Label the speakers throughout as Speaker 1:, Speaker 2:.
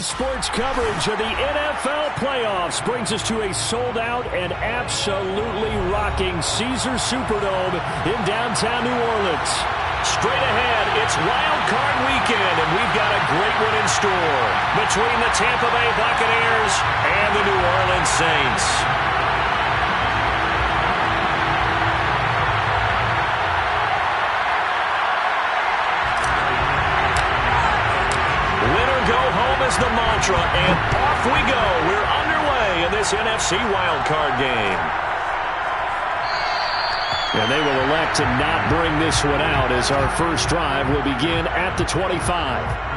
Speaker 1: sports coverage of the NFL playoffs brings us to a sold-out and absolutely rocking Caesars Superdome in downtown New Orleans. Straight ahead, it's Wildcard weekend, and we've got a great one in store between the Tampa Bay Buccaneers and the New Orleans Saints. Is the mantra, and off we go. We're underway in this NFC wildcard game. And they will elect to not bring this one out as our first drive will begin at the 25.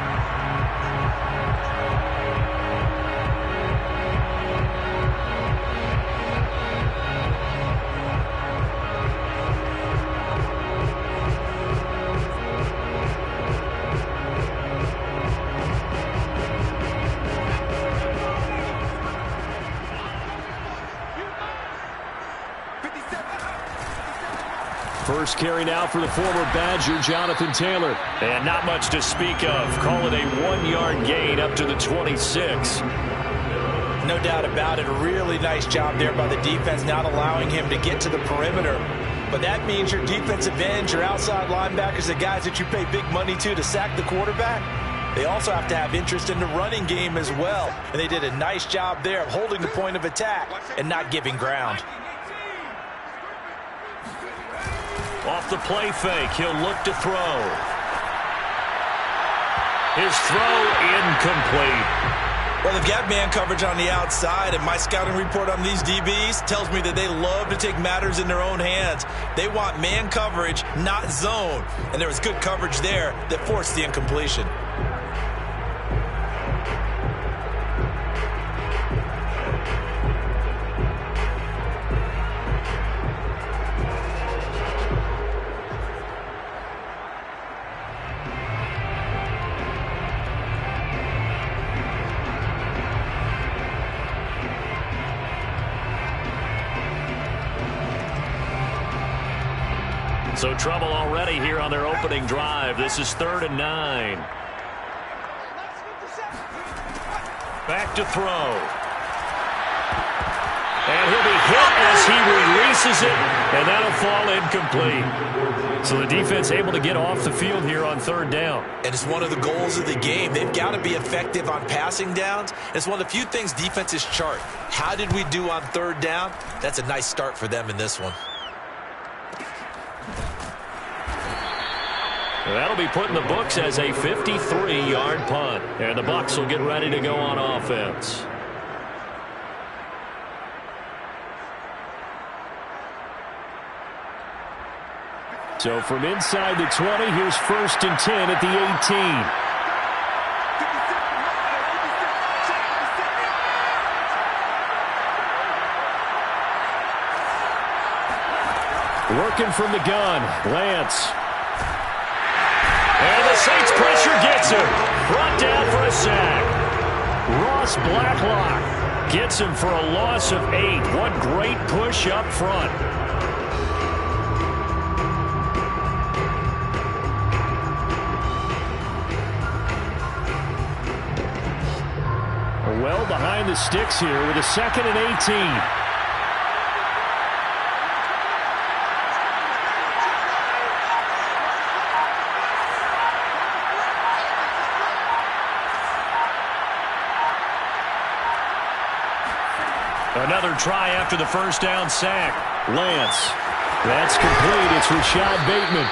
Speaker 1: First carry now for the former Badger, Jonathan Taylor. And not much to speak of. Call it a 1-yard gain up to the 26.
Speaker 2: No doubt about it. A really nice job there by the defense, not allowing him to get to the perimeter. But that means your defensive ends, your outside linebackers, the guys that you pay big money to sack the quarterback, they also have to have interest in the running game as well. And they did a nice job there of holding the point of attack and not giving ground.
Speaker 1: Off the play fake, he'll look to throw. His throw incomplete.
Speaker 2: Well, they've got man coverage on the outside, and my scouting report on these DBs tells me that they love to take matters in their own hands. They want man coverage, not zone. And there was good coverage there that forced the incompletion.
Speaker 1: So trouble already here on their opening drive. This is 3rd and 9. Back to throw. And he'll be hit as he releases it, and that'll fall incomplete. So the defense able to get off the field here on 3rd down.
Speaker 2: And it's one of the goals of the game. They've got to be effective on passing downs. It's one of the few things defenses chart. How did we do on 3rd down? That's a nice start for them in this one.
Speaker 1: That'll be put in the books as a 53-yard punt. And the Bucs will get ready to go on offense. So from inside the 20, here's 1st and 10 at the 18. Working from the gun, Lance. And the Saints pressure gets him. Brought down for a sack. Ross Blacklock gets him for a loss of 8. What great push up front. Well behind the sticks here with a 2nd and 18. Another try after the 1st down sack. Lance. That's complete. It's Rashad Bateman.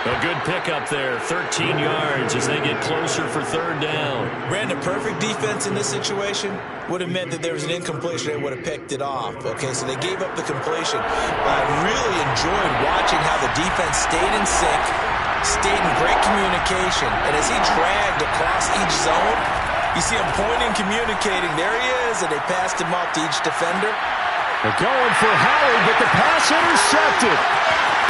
Speaker 1: A good pickup there. 13 yards as they get closer for 3rd down.
Speaker 2: Brandon, perfect defense in this situation would have meant that there was an incompletion. They would have picked it off. Okay, so they gave up the completion. I really enjoyed watching how the defense stayed in sync, stayed in great communication, and as he dragged across each zone, you see him pointing, communicating. There he is, and they passed him off to each defender.
Speaker 1: They're going for Howard, but the pass intercepted.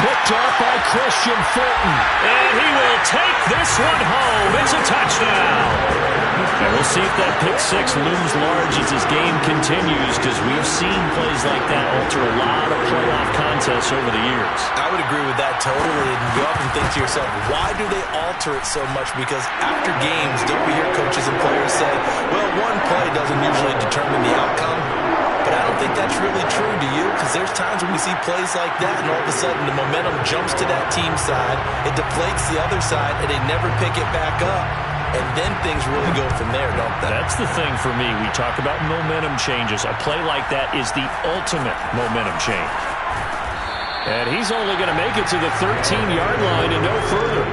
Speaker 1: Picked up by Christian Fulton. And he will take this one home. It's a touchdown. And we'll see if that pick six looms large as this game continues, because we've seen plays like that alter a lot of playoff contests over the years.
Speaker 2: I would agree with that totally. And you often think to yourself, why do they alter it so much? Because after games, don't we hear coaches and players say, well, one play doesn't usually determine the outcome? But I don't think that's really true, do you? Because there's times when we see plays like that, and all of a sudden the momentum jumps to that team side, it deflates the other side, and they never pick it back up. And then things really go from there, don't they?
Speaker 1: That's the thing for me. We talk about momentum changes. A play like that is the ultimate momentum change. And he's only going to make it to the 13-yard line and no further.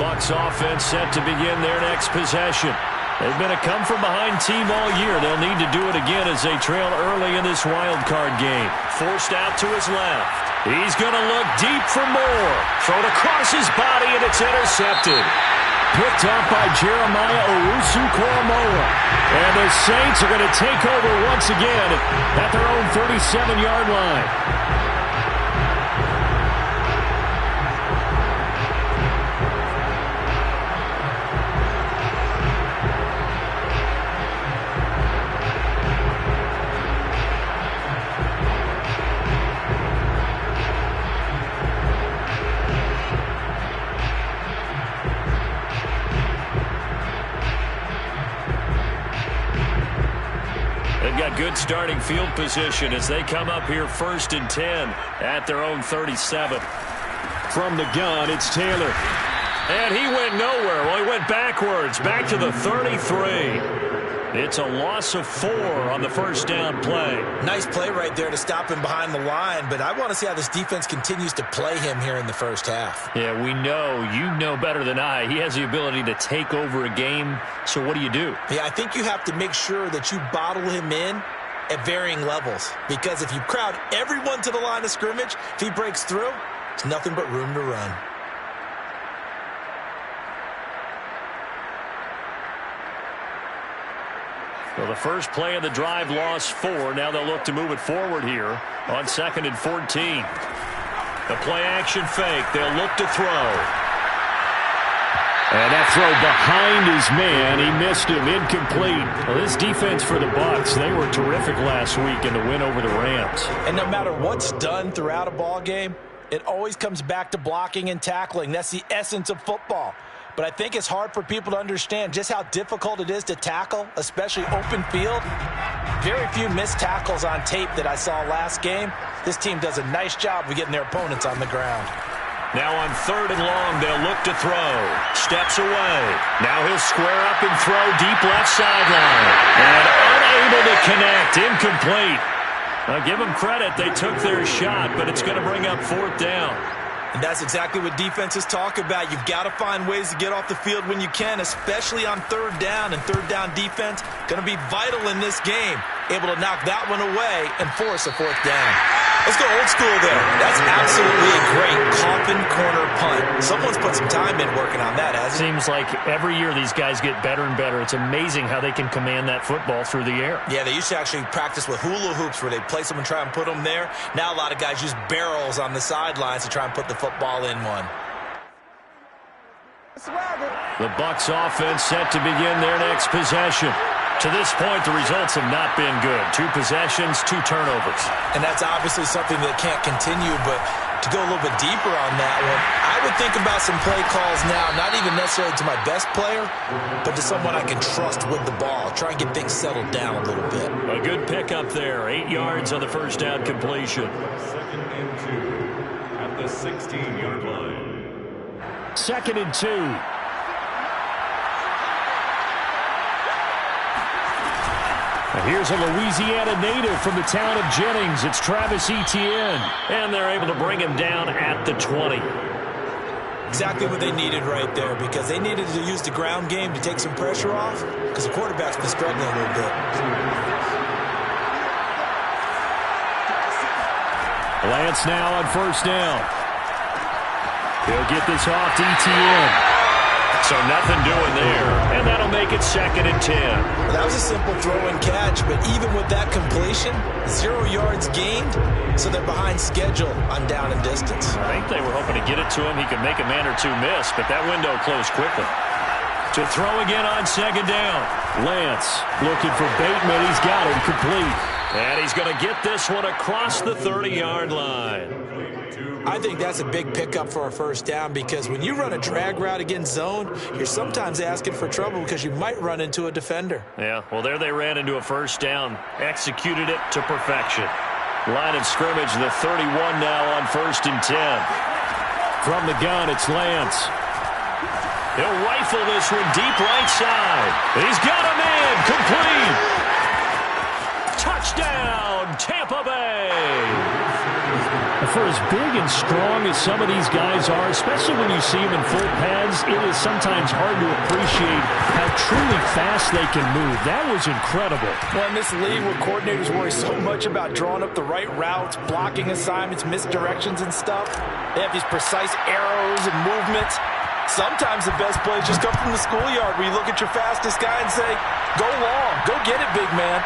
Speaker 1: Bucs offense set to begin their next possession. They've been a come-from-behind team all year. They'll need to do it again as they trail early in this wild card game. Forced out to his left. He's going to look deep for more. Thrown across his body, and it's intercepted. Picked up by Jeremiah Owusu-Koramoah. And the Saints are going to take over once again at their own 37-yard line. Good starting field position as they come up here 1st and 10 at their own 37. From the gun, it's Taylor. And he went nowhere. Well, he went backwards, back to the 33. It's a loss of 4 on the first down play.
Speaker 2: Nice play right there to stop him behind the line, but I want to see how this defense continues to play him here in the first half.
Speaker 1: Yeah, we know. You know better than I. He has the ability to take over a game, so what do you do?
Speaker 2: Yeah, I think you have to make sure that you bottle him in at varying levels, because if you crowd everyone to the line of scrimmage, if he breaks through, there's nothing but room to run.
Speaker 1: Well, the first play of the drive lost 4. Now they'll look to move it forward here on 2nd and 14. The play action fake. They'll look to throw. And that throw behind his man. He missed him. Incomplete. Well, this defense for the Bucs, they were terrific last week in the win over the Rams.
Speaker 2: And no matter what's done throughout a ball game, it always comes back to blocking and tackling. That's the essence of football. But I think it's hard for people to understand just how difficult it is to tackle, especially open field. Very few missed tackles on tape that I saw last game. This team does a nice job of getting their opponents on the ground.
Speaker 1: Now on 3rd and long, they'll look to throw. Steps away. Now he'll square up and throw deep left sideline. And unable to connect. Incomplete. Now give them credit. They took their shot, but it's going to bring up 4th down.
Speaker 2: And that's exactly what defenses talk about. You've got to find ways to get off the field when you can, especially on 3rd down. And 3rd down defense going to be vital in this game able to knock that one away and force a fourth down. Let's go old school there. That's absolutely a great coffin corner punt. Someone's put some time in working on that, hasn't it?
Speaker 1: Seems like every year these guys get better and better. It's amazing how they can command that football through the air.
Speaker 2: Yeah, they used to actually practice with hula hoops where they place them and try and put them there. Now a lot of guys use barrels on the sidelines to try and put the football in one.
Speaker 1: The Bucs offense set to begin their next possession. To this point, the results have not been good. 2 possessions, 2 turnovers.
Speaker 2: And that's obviously something that can't continue, but to go a little bit deeper on that one, I would think about some play calls now, not even necessarily to my best player, but to someone I can trust with the ball. Try and get things settled down a little bit.
Speaker 1: A good pickup there. 8 yards on the first down completion.
Speaker 3: 2nd and 2 at the 16-yard line.
Speaker 1: 2nd and 2. Here's a Louisiana native from the town of Jennings. It's Travis Etienne. And they're able to bring him down at the 20.
Speaker 2: Exactly what they needed right there, because they needed to use the ground game to take some pressure off, because the quarterback's been struggling a little bit.
Speaker 1: Lance now on first down. He'll get this off to Etienne. So nothing doing there, and that'll make it 2nd and 10.
Speaker 2: Well, that was a simple throw and catch, but even with that completion, 0 yards gained, so they're behind schedule on down and distance.
Speaker 1: I think they were hoping to get it to him. He could make a man or two miss, but that window closed quickly. To throw again on 2nd down. Lance looking for Bateman. He's got him complete. And he's going to get this one across the 30-yard line.
Speaker 2: I think that's a big pickup for a first down, because when you run a drag route against zone, you're sometimes asking for trouble because you might run into a defender.
Speaker 1: Yeah, well, there they ran into a first down. Executed it to perfection. Line of scrimmage, the 31 now on 1st and 10. From the gun, it's Lance. He'll rifle this one deep right side. He's got a man complete. Touchdown, Tampa Bay. For as big and strong as some of these guys are, especially when you see them in full pads, it is sometimes hard to appreciate how truly fast they can move. That was incredible.
Speaker 4: Well, in this league where coordinators worry so much about drawing up the right routes, blocking assignments, misdirections and stuff, they have these precise arrows and movements. Sometimes the best plays just come from the schoolyard where you look at your fastest guy and say, go long, go get it, big man.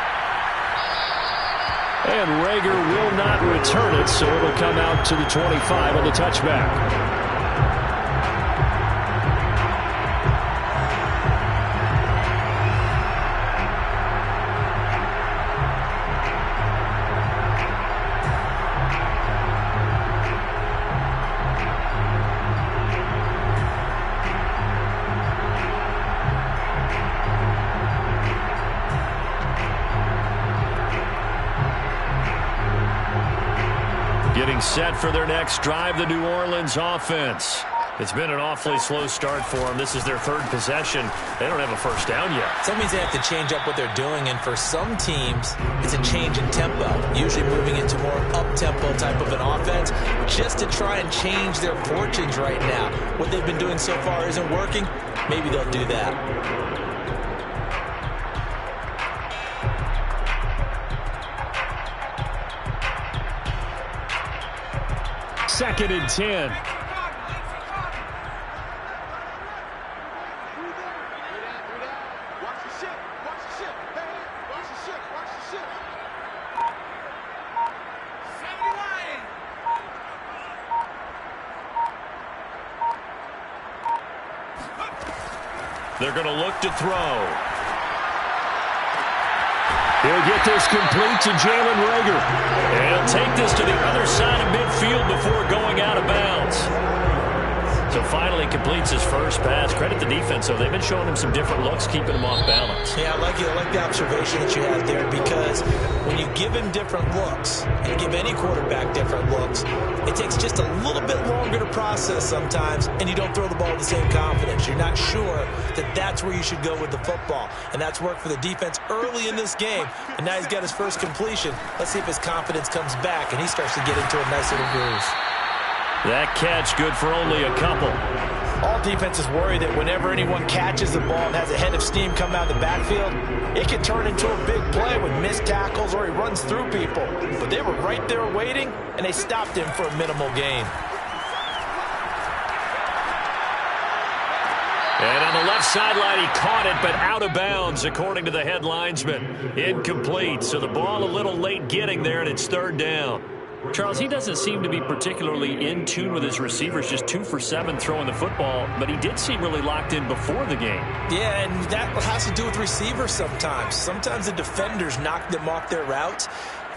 Speaker 1: And Rager will not return it, so it'll come out to the 25 on the touchback. Getting set for their next drive, the New Orleans offense. It's been an awfully slow start for them. This is their 3rd possession. They don't have a first down yet.
Speaker 2: So that means they have to change up what they're doing, and for some teams, it's a change in tempo, usually moving into more up-tempo type of an offense, just to try and change their fortunes right now. What they've been doing so far isn't working. Maybe they'll do that.
Speaker 1: 2nd and 10. They're going to look to throw. He'll get this complete to Jalen Rager. And he'll take this to the other side of midfield before going out of bounds. So finally completes his first pass. Credit the defense, though. They've been showing him some different looks, keeping him off balance.
Speaker 2: Yeah, I like the observation that you had there, because when you give him different looks, and you give any quarterback different looks, it takes just a little bit longer to process sometimes, and you don't throw the ball with the same confidence. You're not sure that that's where you should go with the football, and that's worked for the defense early in this game, and now he's got his first completion. Let's see if his confidence comes back, and he starts to get into a nice little groove.
Speaker 1: That catch good for only a couple.
Speaker 4: All defenses worry that whenever anyone catches the ball and has a head of steam come out of the backfield, it can turn into a big play with missed tackles or he runs through people. But they were right there waiting, and they stopped him for a minimal gain.
Speaker 1: And on the left sideline, he caught it, but out of bounds, according to the head linesman. Incomplete, so the ball a little late getting there, and it's third down.
Speaker 5: Charles, he doesn't seem to be particularly in tune with his receivers, just 2 for 7 throwing the football, but he did seem really locked in before the game.
Speaker 2: Yeah, and that has to do with receivers sometimes. Sometimes the defenders knock them off their routes,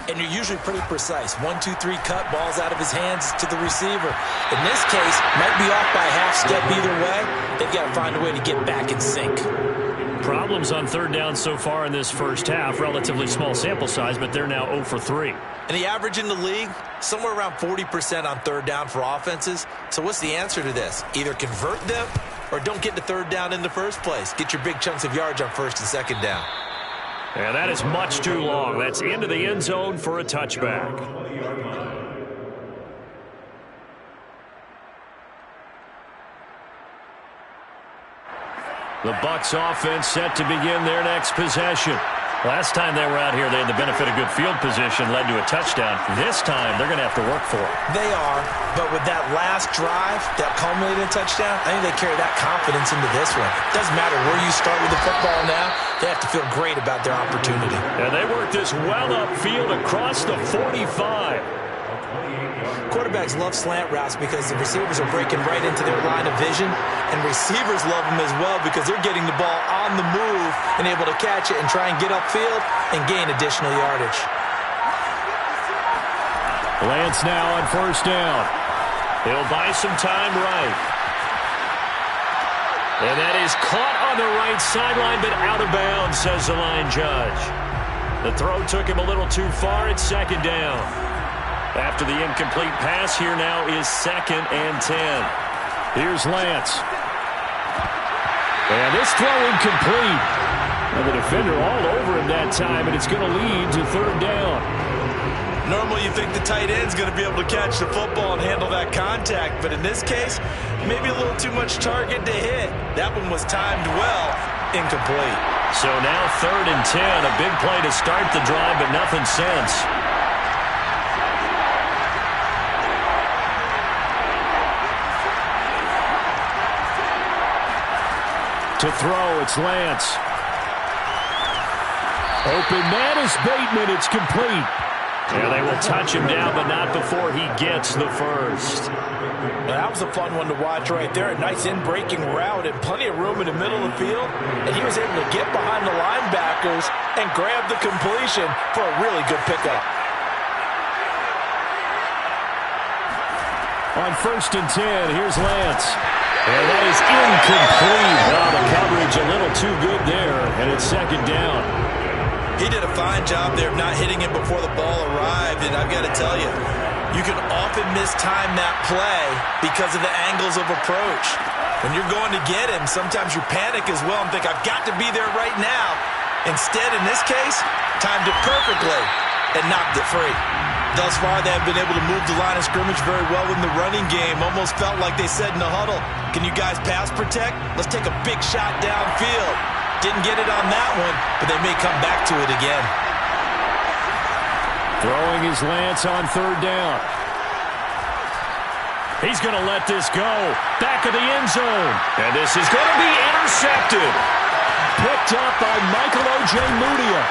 Speaker 2: and you're usually pretty precise. 1, 2, 3 cut, balls out of his hands to the receiver. In this case, might be off by a half step either way. They've got to find a way to get back in sync.
Speaker 1: Problems on third down so far in this first half. Relatively small sample size, but they're now 0 for 3.
Speaker 2: And the average in the league, somewhere around 40% on third down for offenses. So what's the answer to this? Either convert them or don't get to third down in the first place. Get your big chunks of yards on first and second down.
Speaker 1: And that is much too long. That's into the end zone for a touchback. The Bucs offense set to begin their next possession. Last time they were out here, they had the benefit of good field position, led to a touchdown. This time, they're going to have to work for it.
Speaker 2: They are, but with that last drive, that culminated touchdown, I think they carry that confidence into this one. It doesn't matter where you start with the football now. They have to feel great about their opportunity.
Speaker 1: And they work this well upfield across the 45.
Speaker 2: Quarterbacks love slant routes because the receivers are breaking right into their line of vision, and receivers love them as well because they're getting the ball on the move and able to catch it and try and get upfield and gain additional yardage.
Speaker 1: Lance now on first down. He'll buy some time right. And that is caught on the right sideline, but out of bounds, says the line judge. The throw took him a little too far. It's second down. After the incomplete pass, here now is 2nd and 10. Here's Lance. And this throw incomplete. And the defender all over him that time, and it's going to lead to third down.
Speaker 2: Normally you think the tight end's going to be able to catch the football and handle that contact, but in this case, maybe a little too much target to hit. That one was timed well, incomplete.
Speaker 1: So now 3rd and 10, a big play to start the drive, but nothing since. To throw, it's Lance. Open man is Bateman. It's complete. Yeah, they will touch him down, but not before he gets the first.
Speaker 4: That was a fun one to watch right there. A nice in-breaking route and plenty of room in the middle of the field. And he was able to get behind the linebackers and grab the completion for a really good pickup.
Speaker 1: On 1st and 10, here's Lance. And that is incomplete. Oh, the coverage a little too good there, and it's 2nd down.
Speaker 2: He did a fine job there of not hitting it before the ball arrived, and I've got to tell you, you can often mistime that play because of the angles of approach. When you're going to get him, sometimes you panic as well and think, I've got to be there right now. Instead, in this case, timed it perfectly and knocked it free. Thus far, they have been able to move the line of scrimmage very well in the running game. Almost felt like they said in the huddle, can you guys pass protect? Let's take a big shot downfield. Didn't get it on that one, but they may come back to it again.
Speaker 1: Throwing is Lance on 3rd down. He's going to let this go. Back of the end zone. And this is going to be intercepted. Picked up by Michael O.J. Mudia.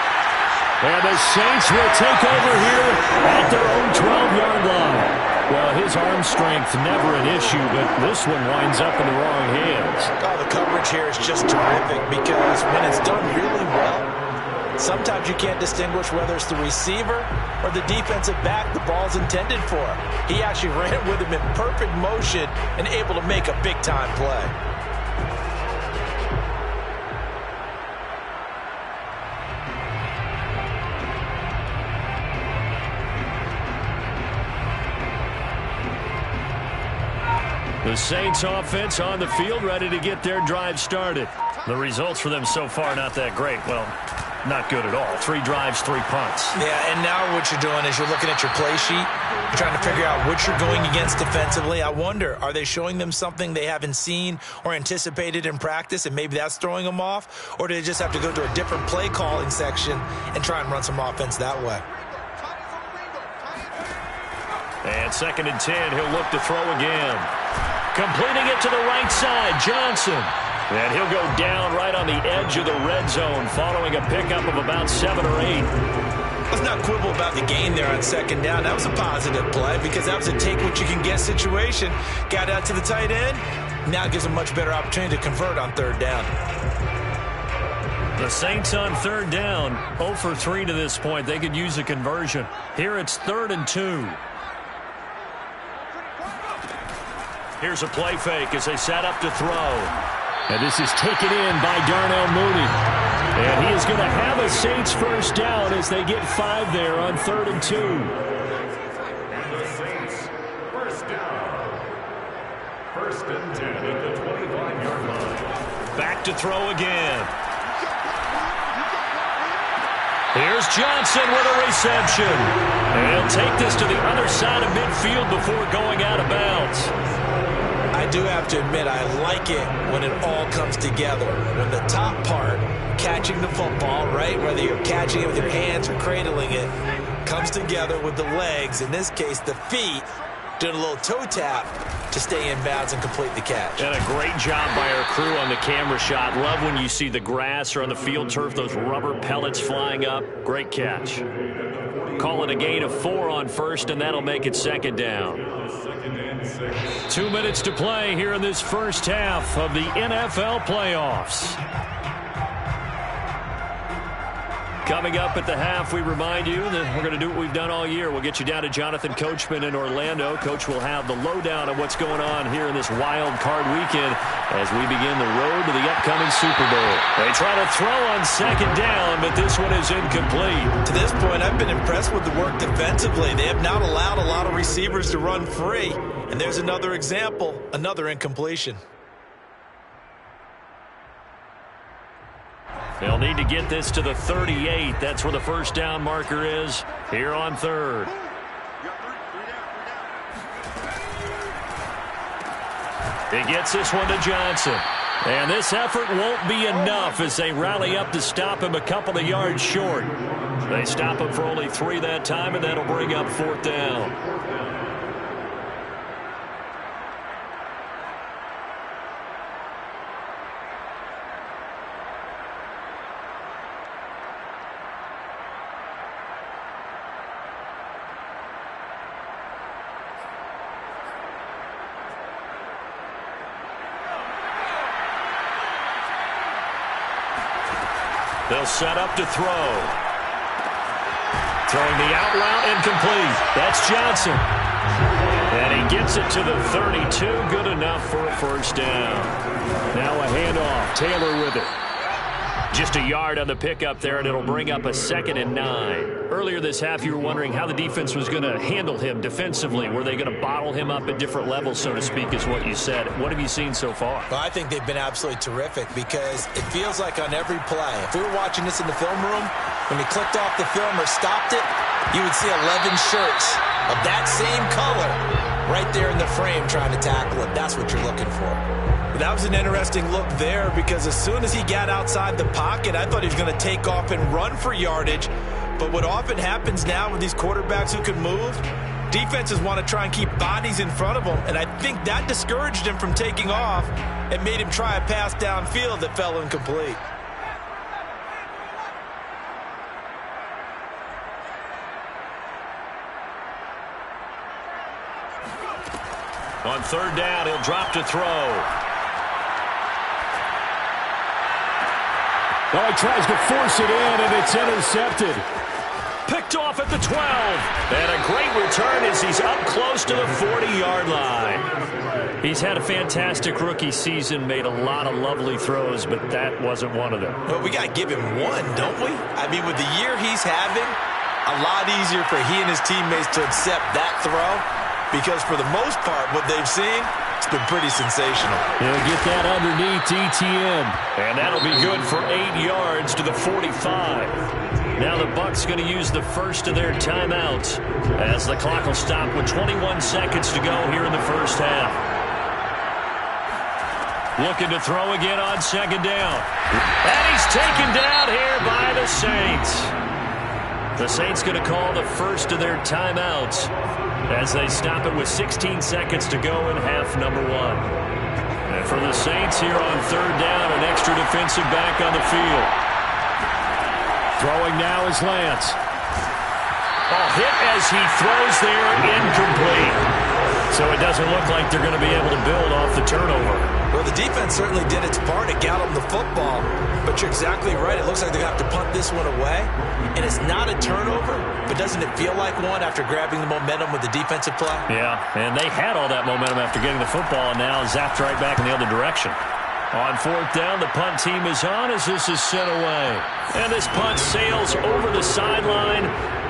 Speaker 1: And the Saints will take over here at their own 12-yard line. Well, his arm strength never an issue, but this one winds up in the wrong hands.
Speaker 4: Oh, the coverage here is just terrific because when it's done really well, sometimes you can't distinguish whether it's the receiver or the defensive back the ball's intended for. He actually ran with him in perfect motion and able to make a big-time play.
Speaker 1: The Saints offense on the field, ready to get their drive started. The results for them so far not that great. Well, Not good at all. 3 drives, 3 punts.
Speaker 2: Yeah, and now what you're doing is you're looking at your play sheet. You're trying to figure out what you're going against defensively. I wonder, are they showing them something they haven't seen or anticipated in practice, and maybe that's throwing them off? Or do they just have to go to a different play calling section and try and run some offense that way?
Speaker 1: And 2nd and 10, he'll look to throw again. Completing it to the right side, Johnson. And he'll go down right on the edge of the red zone following a pickup of about 7 or 8.
Speaker 2: Let's not quibble about the gain there on 2nd down. That was a positive play because that was a take-what-you-can-get situation. Got out to the tight end. Now gives a much better opportunity to convert on 3rd down.
Speaker 1: The Saints on 3rd down, 0 for 3 to this point. They could use a conversion. Here it's 3rd and 2. Here's a play fake as they set up to throw. And this is taken in by Darnell Mooney. And he is going to have a Saints 1st down as they get 5 there on 3rd and 2.
Speaker 3: And the Saints 1st down. 1st and 10 at the 25-yard line.
Speaker 1: Back to throw again. Here's Johnson with a reception. And he'll take this to the other side of midfield before going out of bounds.
Speaker 2: I do have to admit, I like it when it all comes together. When the top part, catching the football, right, whether you're catching it with your hands or cradling it, comes together with the legs, in this case the feet, doing a little toe tap to stay in bounds and complete the catch.
Speaker 1: And a great job by our crew on the camera shot. Love when you see the grass or on the field turf, those rubber pellets flying up. Great catch. Call it a gain of 4 on 1st, and that'll make it 2nd down. 2 minutes to play here in this 1st half of the NFL playoffs. Coming up at the half, we remind you that we're going to do what we've done all year. We'll get you down to Jonathan Coachman in Orlando. Coach will have the lowdown of what's going on here in this wild card weekend as we begin the road to the upcoming Super Bowl. They try to throw on 2nd down, but this one is incomplete.
Speaker 2: To this point, I've been impressed with the work defensively. They have not allowed a lot of receivers to run free. And there's another example, another incompletion.
Speaker 1: They'll need to get this to the 38. That's where the 1st down marker is here on 3rd. He gets this one to Johnson. And this effort won't be enough as they rally up to stop him a couple of yards short. They stop him for only 3 that time, and that'll bring up 4th down. They'll set up to throw. Throwing the out route incomplete. That's Johnson. And he gets it to the 32. Good enough for a 1st down. Now a handoff. Taylor with it. Just a yard on the pickup there, and it'll bring up a 2nd and 9. Earlier this half, you were wondering how the defense was going to handle him defensively. Were they going to bottle him up at different levels, so to speak, is what you said. What have you seen so far?
Speaker 2: Well, I think they've been absolutely terrific because it feels like on every play, if we were watching this in the film room, when he clicked off the film or stopped it, you would see 11 shirts of that same color right there in the frame trying to tackle him. That's what you're looking for. That was an interesting look there because as soon as he got outside the pocket, I thought he was going to take off and run for yardage. But what often happens now with these quarterbacks who can move, defenses want to try and keep bodies in front of them, and I think that discouraged him from taking off and made him try a pass downfield that fell incomplete.
Speaker 1: On 3rd down, he'll drop to throw.
Speaker 6: Well, he tries to force it in, and it's intercepted.
Speaker 1: Picked off at the 12. And a great return as he's up close to the 40-yard line. He's had a fantastic rookie season, made a lot of lovely throws, but that wasn't one of them.
Speaker 2: Well, we got to give him one, don't we? I mean, with the year he's having, a lot easier for he and his teammates to accept that throw because for the most part, what they've seen, it's been pretty sensational.
Speaker 1: He'll get that underneath ETN. And that'll be good for 8 yards to the 45. Now the Bucs going to use the first of their timeouts as the clock will stop with 21 seconds to go here in the first half. Looking to throw again on second down. And he's taken down here by the Saints. The Saints going to call the first of their timeouts as they stop it with 16 seconds to go in half number 1. And for the Saints here on third down, an extra defensive back on the field. Throwing now is Lance. Hit as he throws there, incomplete. So it doesn't look like they're going to be able to build off the turnover.
Speaker 2: Well, the defense certainly did its part. It got them the football. But you're exactly right. It looks like they're going to have to punt this one away. And it's not a turnover, but doesn't it feel like one after grabbing the momentum with the defensive play?
Speaker 1: Yeah, and they had all that momentum after getting the football, and now zapped right back in the other direction. On fourth down, the punt team is on as this is sent away. And this punt sails over the sideline.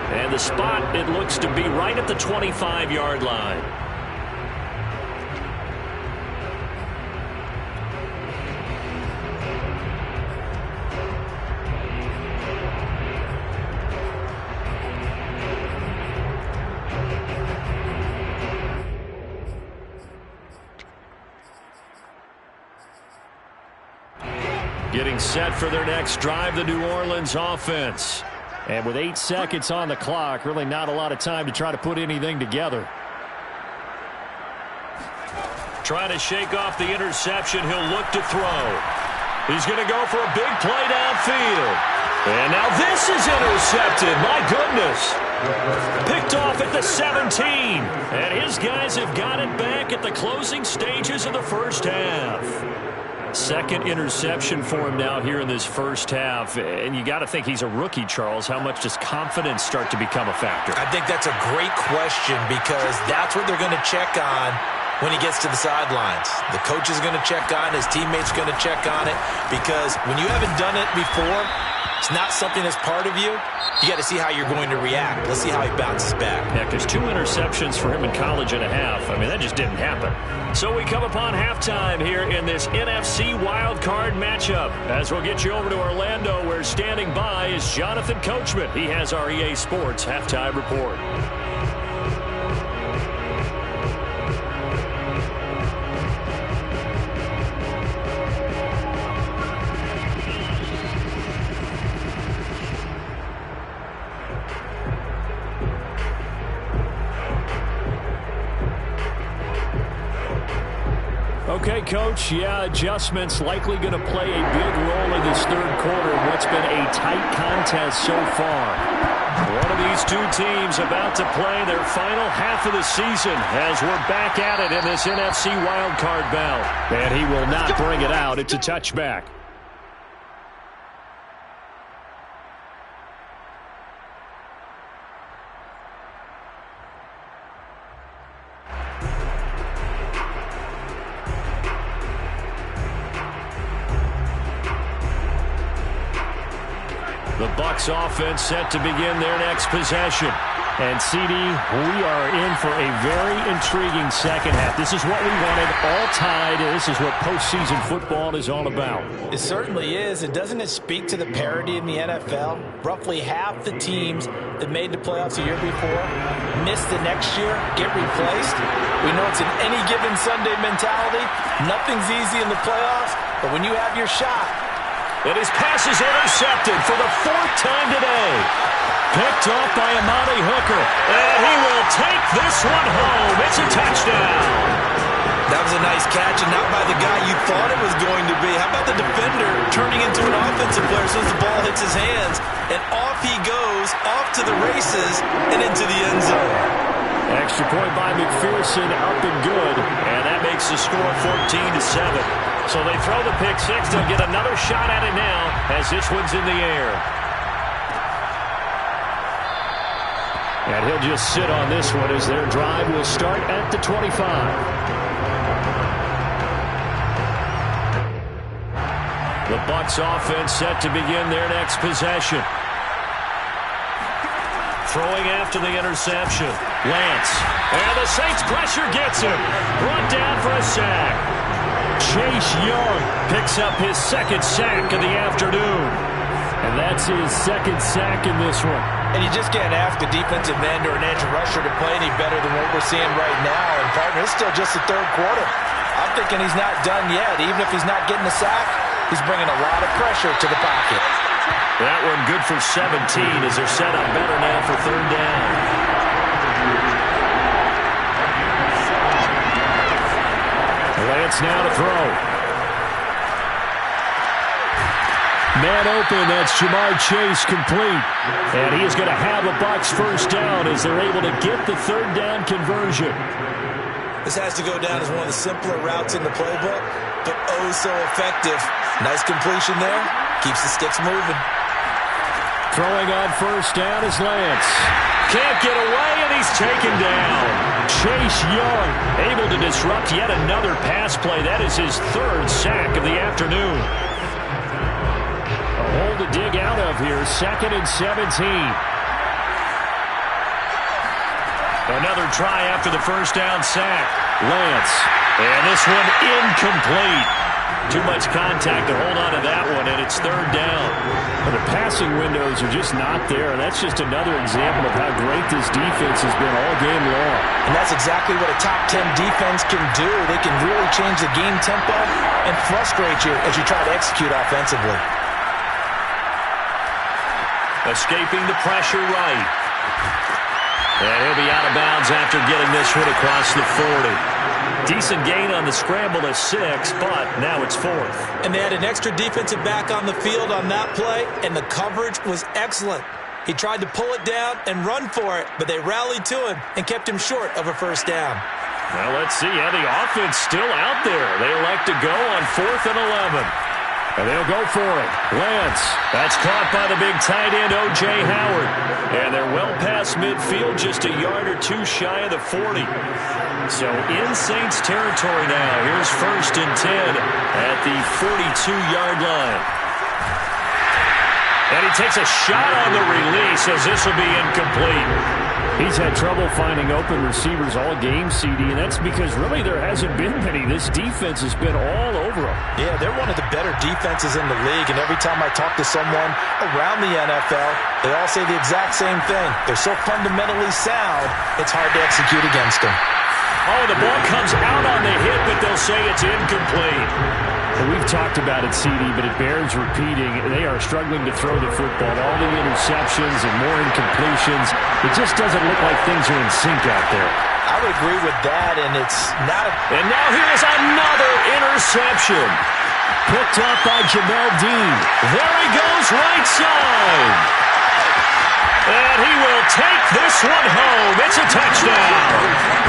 Speaker 1: And the spot, it looks to be right at the 25-yard line. Getting set for their next drive, the New Orleans offense. And with 8 seconds on the clock, really not a lot of time to try to put anything together. Trying to shake off the interception, he'll look to throw. He's going to go for a big play downfield. And now this is intercepted. My goodness. Picked off at the 17. And his guys have got it back at the closing stages of the first half. Second interception for him now here in this first half. And you got to think he's a rookie, Charles. How much does confidence start to become a factor?
Speaker 2: I think that's a great question because that's what they're going to check on when he gets to the sidelines. The coach is going to check on it. His teammates are going to check on it because when you haven't done it before, it's not something that's part of you. You got to see how you're going to react. Let's see how he bounces back.
Speaker 1: Yeah, because 2 interceptions for him in college and a half. I mean, that just didn't happen. So we come upon halftime here in this NFC Wildcard matchup. As we'll get you over to Orlando, where standing by is Jonathan Coachman. He has our EA Sports halftime report. Okay, Coach, yeah, adjustments likely going to play a big role in this third quarter in what's been a tight contest so far. One of these two teams about to play their final half of the season as we're back at it in this NFC wildcard bout. And he will not bring it out. It's a touchback. The Bucs offense set to begin their next possession. And, CD, we are in for a very intriguing second half. This is what we wanted, all tied. This is what postseason football is all about.
Speaker 4: It certainly is. And doesn't it speak to the parity in the NFL? Roughly half the teams that made the playoffs a year before miss the next year, get replaced. We know it's an any given Sunday mentality. Nothing's easy in the playoffs, but when you have your shot.
Speaker 1: And his pass is intercepted for the 4th time today. Picked off by Amani Hooker. And he will take this one home. It's a touchdown.
Speaker 2: That was a nice catch, and not by the guy you thought it was going to be. How about the defender turning into an offensive player as soon as the ball hits his hands? And off he goes, off to the races, and into the end zone.
Speaker 1: Extra point by McPherson, up and good. And that makes the score 14-7. So they throw the pick six. They'll get another shot at it now as this one's in the air. And he'll just sit on this one as their drive will start at the 25. The Bucs offense set to begin their next possession. throwing after the interception. Lance. And the Saints pressure gets him. Brought down for a sack. Chase Young picks up his second sack of the afternoon.
Speaker 6: And that's his second sack in this one.
Speaker 4: And you just can't ask a defensive end or an edge rusher to play any better than what we're seeing right now. And, partner, it's still just the third quarter. I'm thinking he's not done yet. Even if he's not getting a sack, he's bringing a lot of pressure to the pocket.
Speaker 1: That one good for 17 as they're set up better now for third down.
Speaker 6: Lance now to throw. Man open, that's Jamar Chase complete.
Speaker 1: And he is going to have a Bucs first down as they're able to get the third down conversion.
Speaker 2: This has to go down as one of the simpler routes in the playbook, but oh so effective. Nice completion there. Keeps the sticks moving.
Speaker 6: Throwing on first down is Lance.
Speaker 1: Can't get away, and he's taken down. Chase Young able to disrupt yet another pass play. That is his third sack of the afternoon.
Speaker 6: A hole to dig out of here. 2nd and 17.
Speaker 1: Another try after the first down sack. Lance. And this one incomplete. Too much contact to hold on to that one, and it's third down.
Speaker 6: But the passing windows are just not there, and that's just another example of how great this defense has been all game long.
Speaker 4: And that's exactly what a top 10 defense can do. They can really change the game tempo and frustrate you as you try to execute offensively.
Speaker 1: Escaping the pressure right. And he'll be out of bounds after getting this one across the 40. Decent gain on the scramble to 6, but now it's 4th.
Speaker 2: And they had an extra defensive back on the field on that play, and the coverage was excellent. He tried to pull it down and run for it, but they rallied to him and kept him short of a first down.
Speaker 1: Well, let's see. Yeah, the offense still out there. They elect to go on 4th and 11.
Speaker 6: And they'll go for it. Lance.
Speaker 1: That's caught by the big tight end, O.J. Howard. And they're well past midfield, just a yard or two shy of the 40. So in Saints territory now. Here's 1st and 10 at the 42-yard line. And he takes a shot on the release as this will be incomplete.
Speaker 6: He's had trouble finding open receivers all game, CD, and that's because really there hasn't been many. This defense has been all over them.
Speaker 4: Yeah, they're one of the better defenses in the league, and every time I talk to someone around the NFL, they all say the exact same thing. They're so fundamentally sound, it's hard to execute against them.
Speaker 1: Oh, the ball comes out on the hit, but they'll say it's incomplete.
Speaker 6: And we've talked about it, CD, but it bears repeating. They are struggling to throw the football. All the interceptions and more incompletions. It just doesn't look like things are in sync out there.
Speaker 4: I would agree with that, and it's not.
Speaker 1: And now here's another interception.
Speaker 6: Picked up by Jamel Dean.
Speaker 1: There he goes, right side. And he will take this one home. It's a touchdown.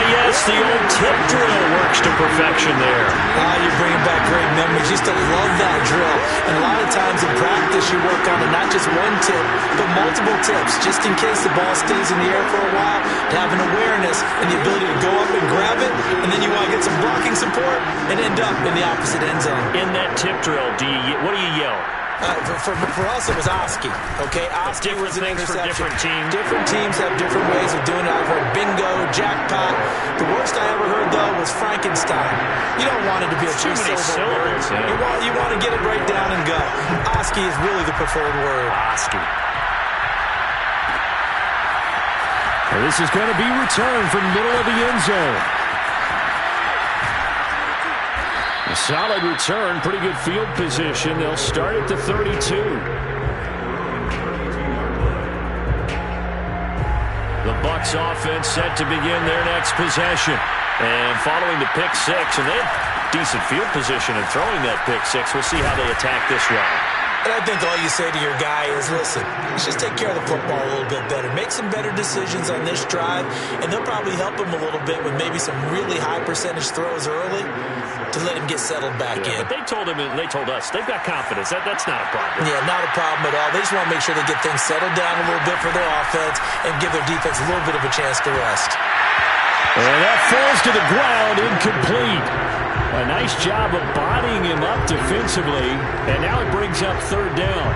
Speaker 1: Yes, the old tip drill works to perfection there.
Speaker 2: You're bringing back great memories. Used to love that drill. And a lot of times in practice, you work on it, not just one tip, but multiple tips, just in case the ball stays in the air for a while, to have an awareness and the ability to go up and grab it, and then you want to get some blocking support and end up in the opposite end zone.
Speaker 1: In that tip drill, what do you yell?
Speaker 2: For us, it was Oski. Okay, Oski was an interception.
Speaker 1: For different teams.
Speaker 2: Different teams have different ways of doing it. I've heard bingo, jackpot. The worst I ever heard, though, was Frankenstein. You don't want it to be a
Speaker 1: too many syllables.
Speaker 2: Yeah. You want to get it right down and go. Oski is really the preferred word.
Speaker 1: Oski.
Speaker 6: Well, this is going to be returned from middle of the end zone. A solid return, pretty good field position. They'll start at the 32.
Speaker 1: The Bucs offense set to begin their next possession. And following the pick six, and they have decent field position in throwing that pick six. We'll see how they attack this round.
Speaker 2: And I think all you say to your guy is, listen, let's just take care of the football a little bit better. Make some better decisions on this drive, and they'll probably help him a little bit with maybe some really high percentage throws early to let him get settled back in.
Speaker 1: But they told him, and they told us, they've got confidence. That's not a problem.
Speaker 2: Yeah, not a problem at all. They just want to make sure they get things settled down a little bit for their offense and give their defense a little bit of a chance to rest.
Speaker 6: And that falls to the ground, incomplete. A nice job of bodying him up defensively, and now it brings up third down.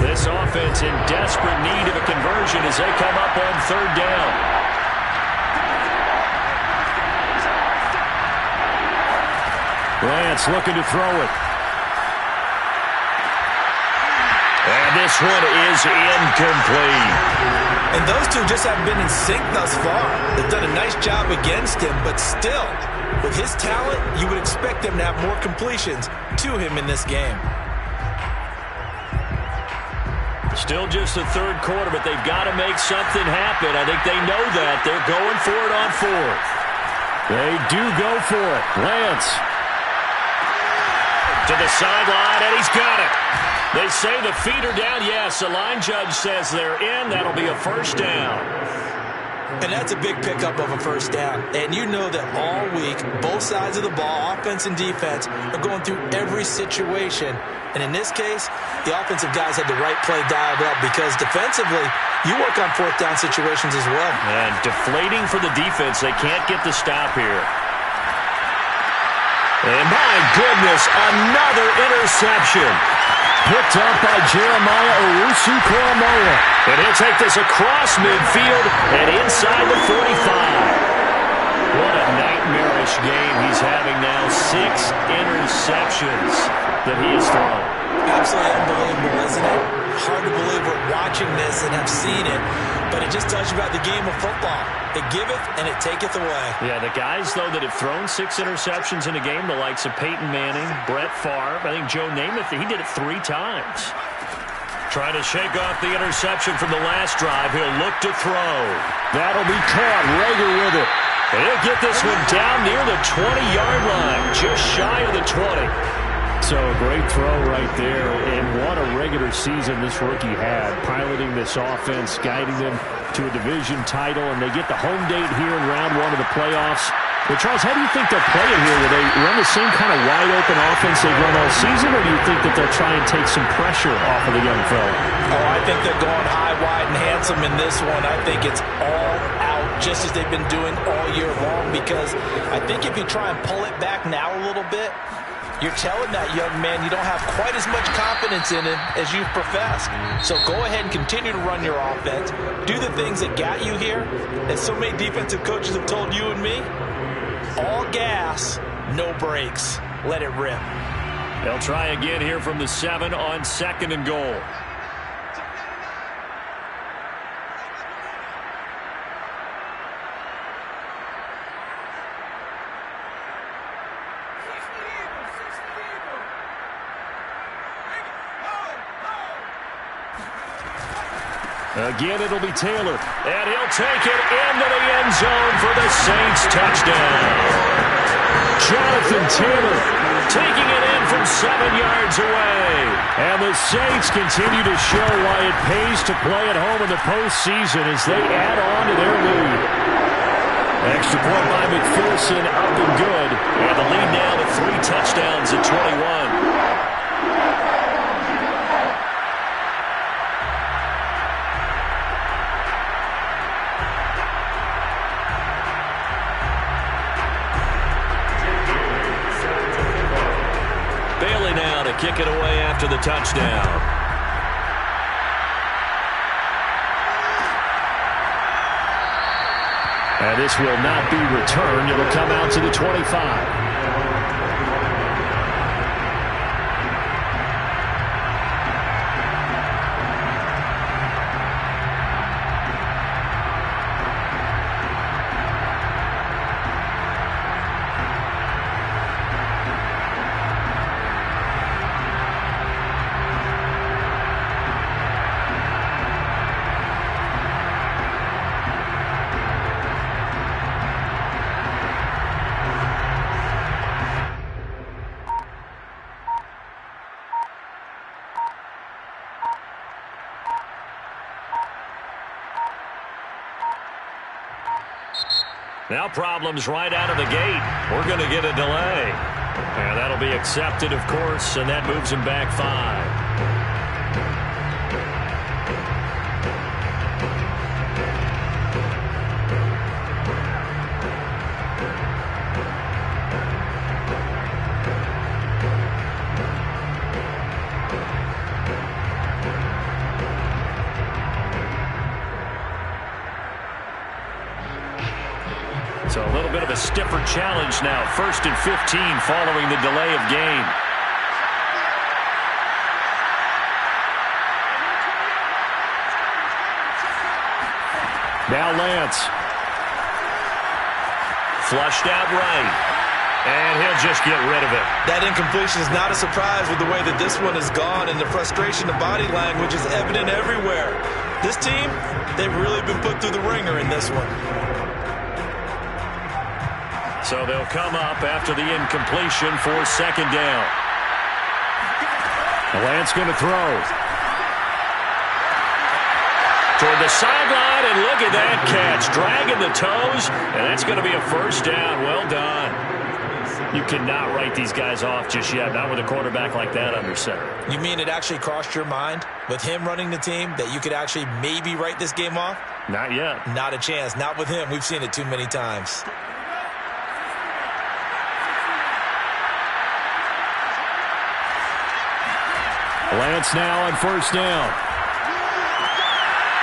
Speaker 5: This offense in desperate need of a conversion as they come up on third down.
Speaker 1: Lance looking to throw it.
Speaker 5: And this one is incomplete.
Speaker 2: And those two just haven't been in sync thus far. They've done a nice job against him, but still, with his talent, you would expect them to have more completions to him in this game.
Speaker 5: Still just the third quarter, but they've got to make something happen. I think they know that. They're going for it on fourth.
Speaker 1: They do go for it. Lance.
Speaker 5: To the sideline, and he's got it. They say the feet are down. Yes, the line judge says they're in. That'll be a first down.
Speaker 2: And that's a big pickup of a first down. And you know that all week, both sides of the ball, offense and defense, are going through every situation. And in this case, the offensive guys had the right play dialed up because defensively, you work on fourth down situations as well.
Speaker 5: And deflating for the defense. They can't get the stop here. And my goodness, another interception.
Speaker 1: Picked up by Jeremiah Owusu-Koramoah.
Speaker 5: And he'll take this across midfield and inside the 45. What a nightmarish game he's having now. 6 interceptions that he has thrown.
Speaker 2: Absolutely unbelievable, isn't it? Hard to believe we're watching this and have seen it, but it just tells you about the game of football. It giveth and it taketh away.
Speaker 5: Yeah, the guys, though, that have thrown 6 interceptions in a game, the likes of Peyton Manning, Brett Favre, I think Joe Namath, he did it 3 times. Trying to shake off the interception from the last drive. He'll look to throw.
Speaker 1: That'll be caught. Rager with it.
Speaker 5: And he'll get this one down near the 20-yard line, just shy of the 20.
Speaker 1: So a great throw right there, and what a regular season this rookie had, piloting this offense, guiding them to a division title, and they get the home date here in round 1 of the playoffs. But Charles, how do you think they'll play it here? Will they run the same kind of wide-open offense they've run all season, or do you think that they'll try and take some pressure off of the young fella?
Speaker 2: Oh, I think they're going high, wide, and handsome in this one. I think it's all out, just as they've been doing all year long, because I think if you try and pull it back now a little bit, you're telling that young man you don't have quite as much confidence in him as you've professed. So go ahead and continue to run your offense. Do the things that got you here. As so many defensive coaches have told you and me, all gas, no brakes. Let it rip.
Speaker 5: They'll try again here from the 7 on 2nd and goal.
Speaker 1: Again, it'll be Taylor.
Speaker 5: And he'll take it into the end zone for the Saints touchdown.
Speaker 1: Jonathan Taylor
Speaker 5: taking it in from 7 yards away.
Speaker 1: And the Saints continue to show why it pays to play at home in the postseason as they add on to their lead. Extra point by McPherson, up and good.
Speaker 5: And the lead now to 3 touchdowns at 21. Kick it away after the touchdown.
Speaker 1: And this will not be returned. It'll come out to the 25.
Speaker 5: Now problems right out of the gate. We're going to get a delay. And that'll be accepted, of course, and that moves him back 5. So a little bit of a stiffer challenge now. 1st and 15 following the delay of game.
Speaker 6: Now Lance.
Speaker 5: Flushed out right. And he'll just get rid of it.
Speaker 2: That incompletion is not a surprise with the way that this one has gone, and the frustration of body language is evident everywhere. This team, they've really been put through the ringer in this one.
Speaker 5: So they'll come up after the incompletion for 2nd down.
Speaker 6: Lance going to throw.
Speaker 5: Toward the sideline, and look at that catch. Dragging the toes, and that's going to be a 1st down. Well done. You cannot write these guys off just yet, not with a quarterback like that under center.
Speaker 2: You mean it actually crossed your mind with him running the team that you could actually maybe write this game off?
Speaker 5: Not yet.
Speaker 2: Not a chance. Not with him. We've seen it too many times.
Speaker 6: Lance now on 1st down.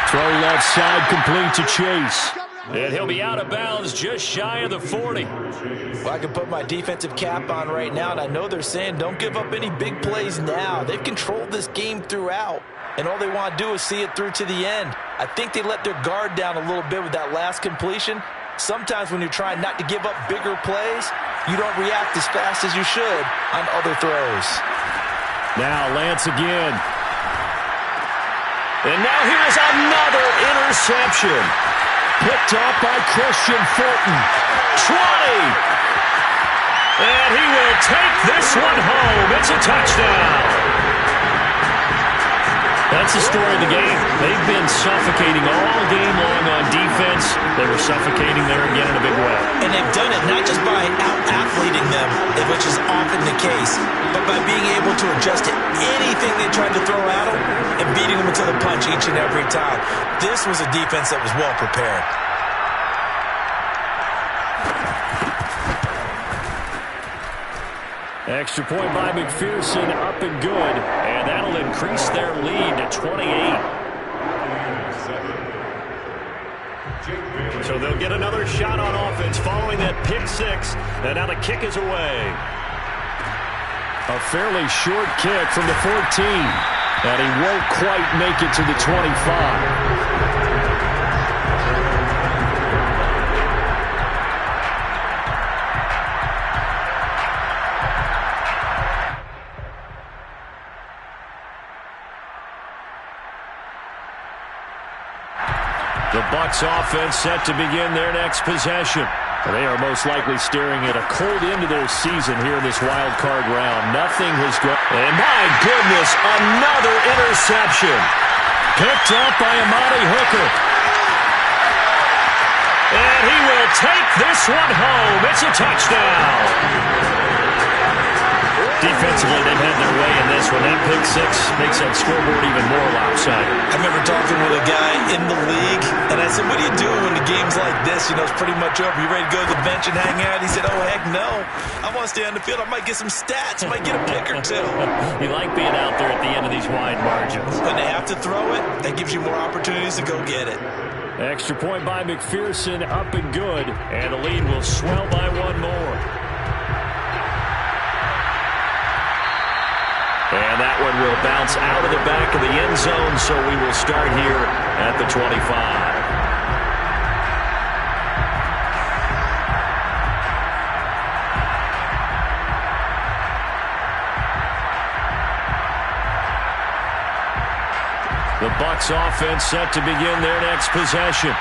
Speaker 6: Throw left side, complete to Chase.
Speaker 5: And he'll be out of bounds just shy of the 40.
Speaker 2: Well, I can put my defensive cap on right now, and I know they're saying don't give up any big plays now. They've controlled this game throughout, and all they want to do is see it through to the end. I think they let their guard down a little bit with that last completion. Sometimes when you're trying not to give up bigger plays, you don't react as fast as you should on other throws.
Speaker 6: Now Lance again.
Speaker 5: And now here's another interception.
Speaker 6: Picked up by Christian Fulton.
Speaker 5: 20. And he will take this one home. It's a touchdown. That's the story of the game. They've been suffocating all game long on defense. They were suffocating there again in a big way.
Speaker 2: And they've done it not just by out-athleting them, which is often the case, but by being able to adjust to anything they tried to throw at them and beating them into the punch each and every time. This was a defense that was well prepared.
Speaker 6: Extra point by McPherson, up and good.
Speaker 5: And that'll increase their lead to 28. So they'll get another shot on offense following that pick 6. And now the kick is away.
Speaker 6: A fairly short kick from the 14. And he won't quite make it to the 25.
Speaker 5: The Bucs offense set to begin their next possession.
Speaker 6: They are most likely staring at a cold end to their season here in this wild card round. Nothing has gone.
Speaker 5: And my goodness, another interception.
Speaker 6: Picked up by Amani Hooker.
Speaker 5: And he will take this one home. It's a touchdown. Defensively, they've had their way in this one. That pick 6 makes that scoreboard even more lopsided.
Speaker 2: I remember talking with a guy in the league, and I said, what do you do when the game's like this? You know, it's pretty much over. You ready to go to the bench and hang out? He said, oh, heck no. I want to stay on the field. I might get some stats. I might get a pick or two.
Speaker 5: You like being out there at the end of these wide margins.
Speaker 2: When they have to throw it, that gives you more opportunities to go get it.
Speaker 6: Extra point by McPherson, up and good.
Speaker 5: And the lead will swell by one more. And that one will bounce out of the back of the end zone, so we will start here at the 25. The Bucs offense set to begin their next possession.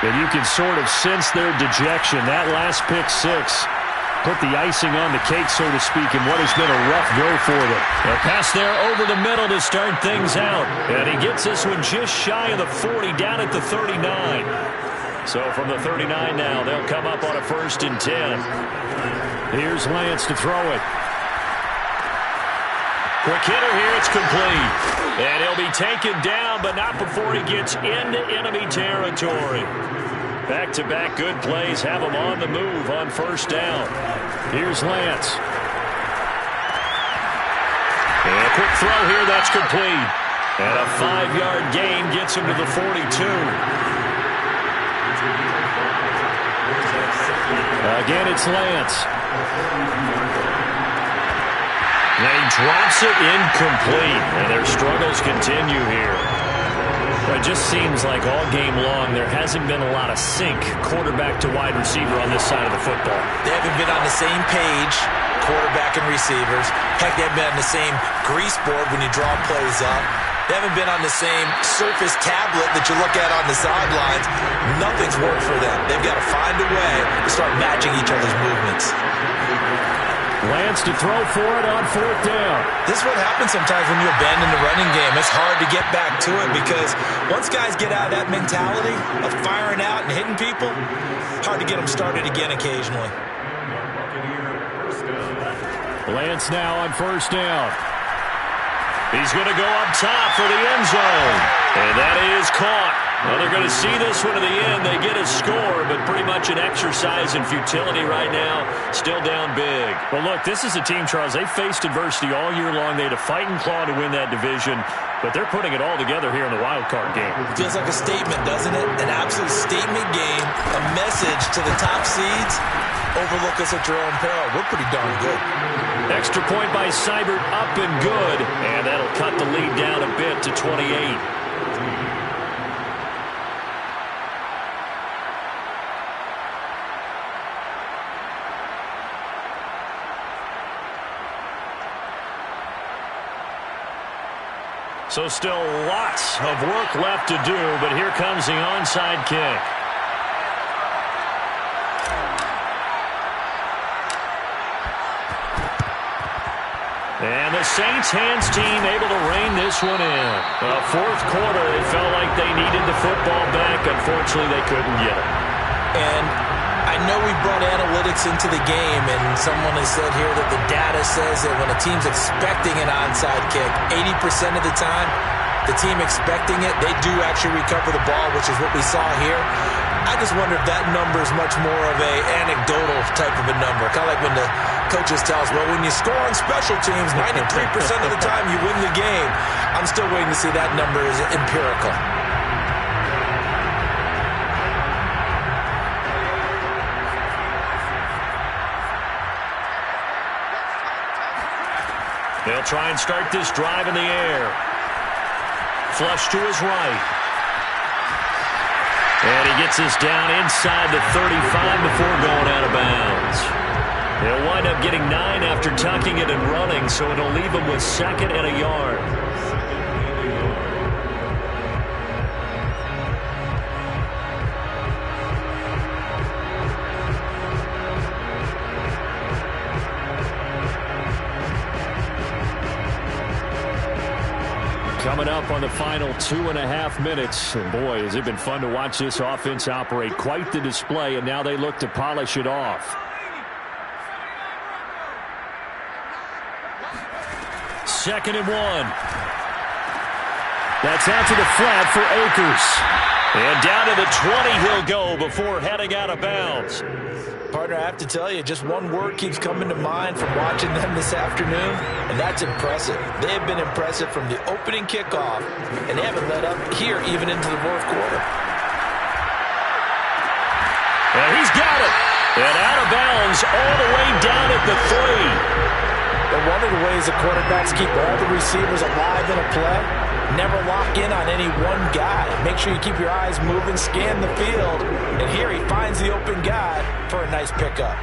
Speaker 6: And you can sort of sense their dejection. That last pick 6 put the icing on the cake, so to speak, in what has been a rough go for them.
Speaker 5: A pass there over the middle to start things out. And he gets this one just shy of the 40, down at the 39. So from the 39 now, they'll come up on a 1st and 10.
Speaker 6: Here's Lance to throw it.
Speaker 5: Quick hitter here, it's complete. And he'll be taken down, but not before he gets into enemy territory. Back-to-back good plays have him on the move on 1st down.
Speaker 6: Here's Lance.
Speaker 5: And a quick throw here, that's complete. And a 5-yard gain gets him to the 42.
Speaker 1: Again, it's Lance.
Speaker 5: And he drops it incomplete, and their struggles continue here.
Speaker 1: It just seems like all game long there hasn't been a lot of sync quarterback to wide receiver on this side of the football.
Speaker 2: They haven't been on the same page, quarterback and receivers. Heck, they haven't been on the same grease board when you draw plays up. They haven't been on the same surface tablet that you look at on the sidelines. Nothing's worked for them. They've got to find a way to start matching each other's movements.
Speaker 1: Lance to throw for it on 4th down.
Speaker 2: This is what happens sometimes when you abandon the running game. It's hard to get back to it because once guys get out of that mentality of firing out and hitting people, hard to get them started again occasionally.
Speaker 1: Lance now on 1st down.
Speaker 5: He's going to go up top for the end zone. And that is caught. Well, they're going to see this one to the end. They get a score, but pretty much an exercise in futility right now. Still down big.
Speaker 1: Well, look, this is a team, Charles. They faced adversity all year long. They had to fight and claw to win that division, but they're putting it all together here in the Wildcard game.
Speaker 2: It feels like a statement, doesn't it? An absolute statement game, a message to the top seeds. Overlook us at your own peril. We're pretty darn good.
Speaker 1: Extra point by Seibert, up and good, and that'll cut the lead down a bit to 28. So still lots of work left to do, but here comes the onside kick. And the Saints hands team able to rein this one in. Fourth quarter, they felt like they needed the football back. Unfortunately, they couldn't get it.
Speaker 2: And I know we brought analytics into the game, and someone has said here that the data says that when a team's expecting an onside kick, 80% of the time, the team expecting it, they do actually recover the ball, which is what we saw here. I just wonder if that number is much more of a anecdotal type of a number. Kind of like when the coaches tell us, well, when you score on special teams, 93% of the time you win the game. I'm still waiting to see that number is empirical.
Speaker 1: They'll try and start this drive in the air. Flush to his right. And he gets us down inside the 35 before going out of bounds. They'll wind up getting 9 after tucking it and running, so it'll leave them with 2nd and a yard. Coming up on the final 2.5 minutes. And boy, has it been fun to watch this offense operate. Quite the display, and now they look to polish it off. 2nd and 1. That's out to the flat for Akers. And down to the 20 he'll go before heading out of bounds.
Speaker 2: Partner, I have to tell you, just one word keeps coming to mind from watching them this afternoon, and that's impressive. They have been impressive from the opening kickoff, and they haven't let up here even into the fourth quarter.
Speaker 1: And he's got it. And out of bounds all the way down at the 3.
Speaker 4: But one of the ways the quarterbacks keep all the receivers alive in a play, never lock in on any one guy. Make sure you keep your eyes moving, scan the field, and here he finds the open guy for a nice pickup.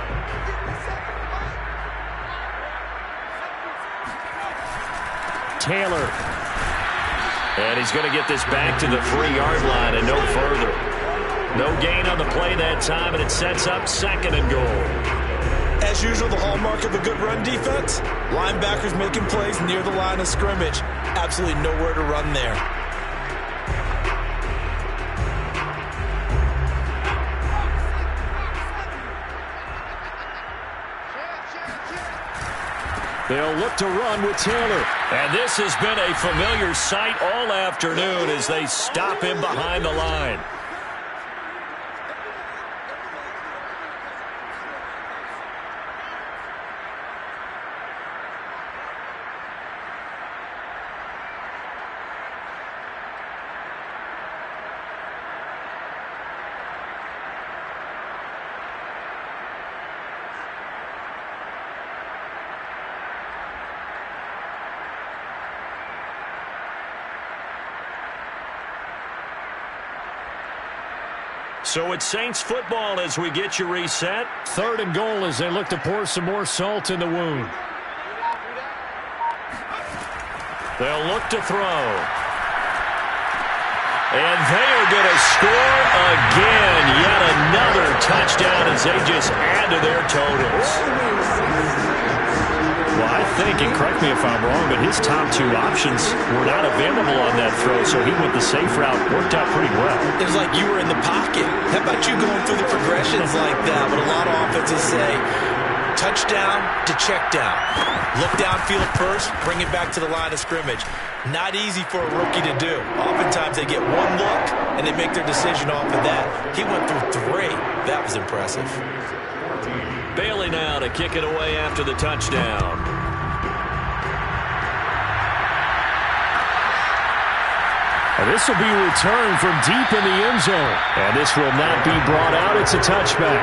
Speaker 1: Taylor. And he's going to get this back to the 3-yard line and no further. No gain on the play that time, and it sets up 2nd and goal.
Speaker 2: As usual, the hallmark of a good run defense, linebackers making plays near the line of scrimmage. Absolutely nowhere to run there.
Speaker 1: They'll look to run with Taylor. And this has been a familiar sight all afternoon as they stop him behind the line.
Speaker 5: So it's Saints football as we get you reset.
Speaker 6: 3rd and goal as they look to pour some more salt in the wound.
Speaker 5: They'll look to throw. And they are going to score again. Yet another touchdown as they just add to their totals.
Speaker 6: Well, I think, and correct me if I'm wrong, but his top 2 options were not available on that throw, so he went the safe route. Worked out pretty well.
Speaker 2: It was like you were in the pocket. How about you going through the progressions like that? What a lot of offenses say, touchdown to check down. Look downfield first, bring it back to the line of scrimmage. Not easy for a rookie to do. Oftentimes they get one look, and they make their decision off of that. He went through 3. That was impressive.
Speaker 5: Bailey now to kick it away after the touchdown.
Speaker 6: This will be returned from deep in the end zone. And this will not be brought out. It's a touchback.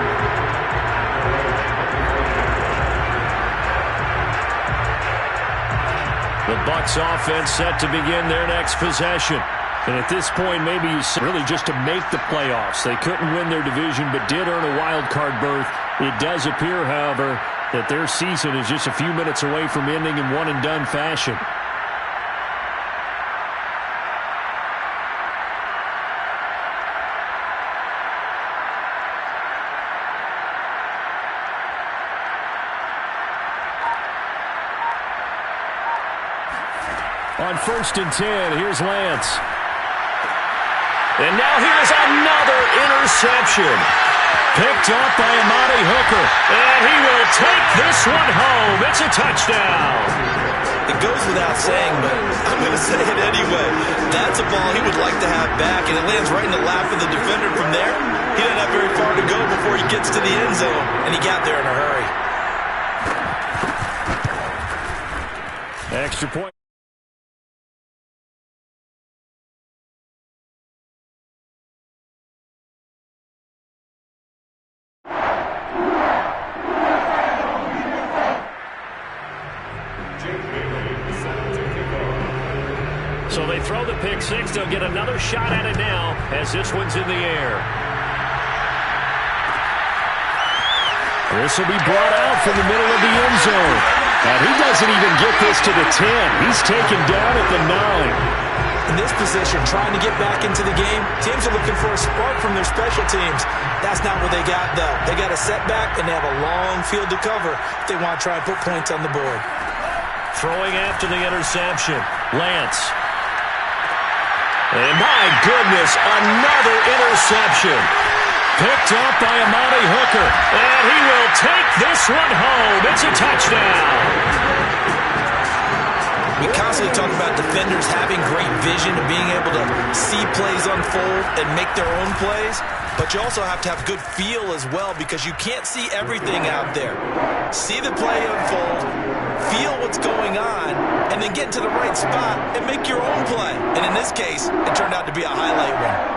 Speaker 6: The Bucs offense set to begin their next possession. And at this point, maybe you see really just to make the playoffs. They couldn't win their division, but did earn a wild card berth. It does appear, however, that their season is just a few minutes away from ending in one-and-done fashion. On 1st and 10, here's Lance.
Speaker 5: And now here's another interception. Picked up by Amani Hooker. And he will take this one home. It's a touchdown.
Speaker 2: It goes without saying, but I'm going to say it anyway. That's a ball he would like to have back, and it lands right in the lap of the defender from there. He doesn't have very far to go before he gets to the end zone, and he got there in a hurry.
Speaker 6: Extra point.
Speaker 5: So they throw the pick 6. They'll get another shot at it now as this one's in the air.
Speaker 6: This will be brought out from the middle of the end zone. And he doesn't even get this to the 10. He's taken down at the 9.
Speaker 2: In this position, trying to get back into the game, teams are looking for a spark from their special teams. That's not what they got, though. They got a setback, and they have a long field to cover if they want to try and put points on the board.
Speaker 5: Throwing after the interception, Lance. And my goodness, another interception. Picked up by Amani Hooker. And he will take this one home. It's a touchdown.
Speaker 2: We constantly talk about defenders having great vision and being able to see plays unfold and make their own plays. But you also have to have good feel as well, because you can't see everything out there. See the play unfold, feel what's going on, and then get into the right spot and make your own play. And in this case, it turned out to be a highlight one.